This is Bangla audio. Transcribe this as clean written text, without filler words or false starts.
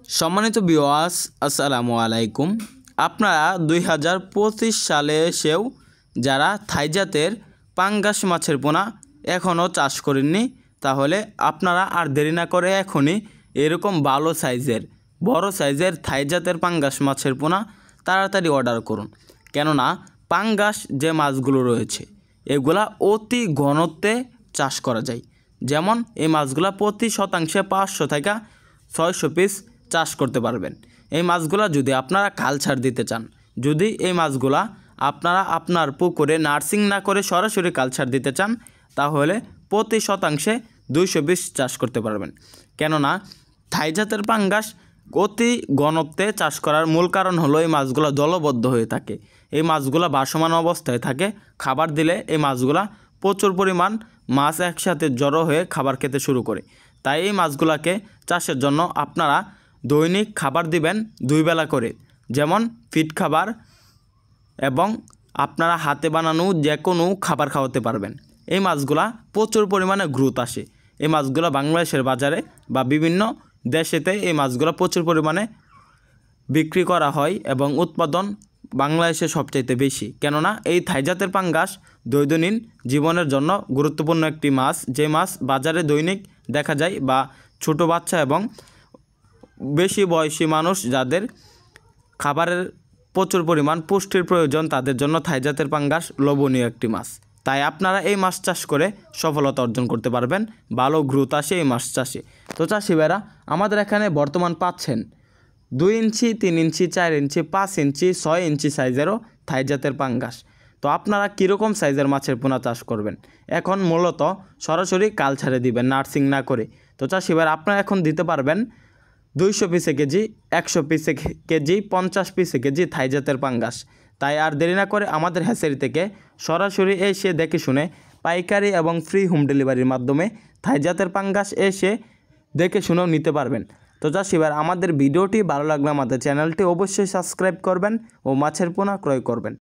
সম্মানিত ভিউয়ার্স, আসসালামু আলাইকুম। আপনারা 2025 সালে এসেও যারা থাই জাতের পাঙ্গাস মাছের পোনা এখনও চাষ করেননি, তাহলে আপনারা আর দেরি না করে এখনই এরকম ভালো সাইজের বড় সাইজের থাই জাতের পাঙ্গাস মাছের পোনা তাড়াতাড়ি অর্ডার করুন। কেননা পাঙ্গাস যে মাছগুলো রয়েছে এগুলা অতি ঘনত্বে চাষ করা যায়। যেমন এই মাছগুলা প্রতি শতাংশে 500 থেকে 600 পিস চাষ করতে পারবেন। এই মাছগুলা যদি আপনারা কালচার দিতে চান, যদি এই মাছগুলা আপনারা আপনার পুকুরে নার্সিং না করে সরাসরি কালচার দিতে চান, তাহলে প্রতি শতাংশে 200 পিস চাষ করতে পারবেন। কেননা থাই জাতের পাঙ্গাস অতি ঘনত্বে চাষ করার মূল কারণ হলো এই মাছগুলো দলবদ্ধ হয়ে থাকে। এই মাছগুলো ভাসমান অবস্থায় থাকে। খাবার দিলে এই মাছগুলা প্রচুর পরিমাণ মাছ একসাথে জড়ো হয়ে খাবার খেতে শুরু করে। তাই এই মাছগুলোকে চাষের জন্য আপনারা দৈনিক খাবার দিবেন 2 বেলা করে, যেমন ফিড খাবার এবং আপনারা হাতে বানানো যে কোনো খাবার খাওয়াতে পারবেন। এই মাছগুলা প্রচুর পরিমাণে গ্রোথ আসে। এই মাছগুলো বাংলাদেশের বাজারে বা বিভিন্ন দেশেতে এই মাছগুলো প্রচুর পরিমাণে বিক্রি করা হয় এবং উৎপাদন বাংলাদেশে সবচাইতে বেশি। কেননা এই থাই জাতের পাঙ্গাস দৈনন্দিন জীবনের জন্য গুরুত্বপূর্ণ একটি মাছ, যে মাছ বাজারে দৈনিক দেখা যায় বা ছোট বাচ্চা এবং বেশি বয়সী মানুষ যাদের খাবারের প্রচুর পরিমাণ পুষ্টির প্রয়োজন, তাদের জন্য থাই জাতের পাঙ্গাস লোভনীয় একটি মাছ। তাই আপনারা এই মাছ চাষ করে সফলতা অর্জন করতে পারবেন। ভালো গ্রোথ আসে এই মাছ চাষে। তো চাষি ভাইরা, আমাদের এখানে বর্তমান পাচ্ছেন 2 ইঞ্চি, 3 ইঞ্চি, 4 ইঞ্চি, 5 ইঞ্চি, 6 ইঞ্চি সাইজেরও থাই জাতের পাঙ্গাস। তো আপনারা কীরকম সাইজের মাছের পোনা চাষ করবেন? এখন মূলত সরাসরি কালচারে দিবেন, নার্সিং না করে। তো চাষি ভাইরা, আপনারা এখন দিতে পারবেন 200 পিসে কেজি, 100 পিসে কেজি, 50 পিসে কেজি থাই জাতের পাঙ্গাস। তাই আর দেরি না করে আমাদের হ্যাচারি থেকে সরাসরি এসে দেখে শুনে পাইকারি এবং ফ্রি হোম ডেলিভারির মাধ্যমে থাই জাতের পাঙ্গাস এসে দেখে শুনেও নিতে পারবেন। তো চাষি ভাই, আমাদের ভিডিওটি ভালো লাগলে আমাদের চ্যানেলটি অবশ্যই সাবস্ক্রাইব করবেন ও মাছের পোনা ক্রয় করবেন।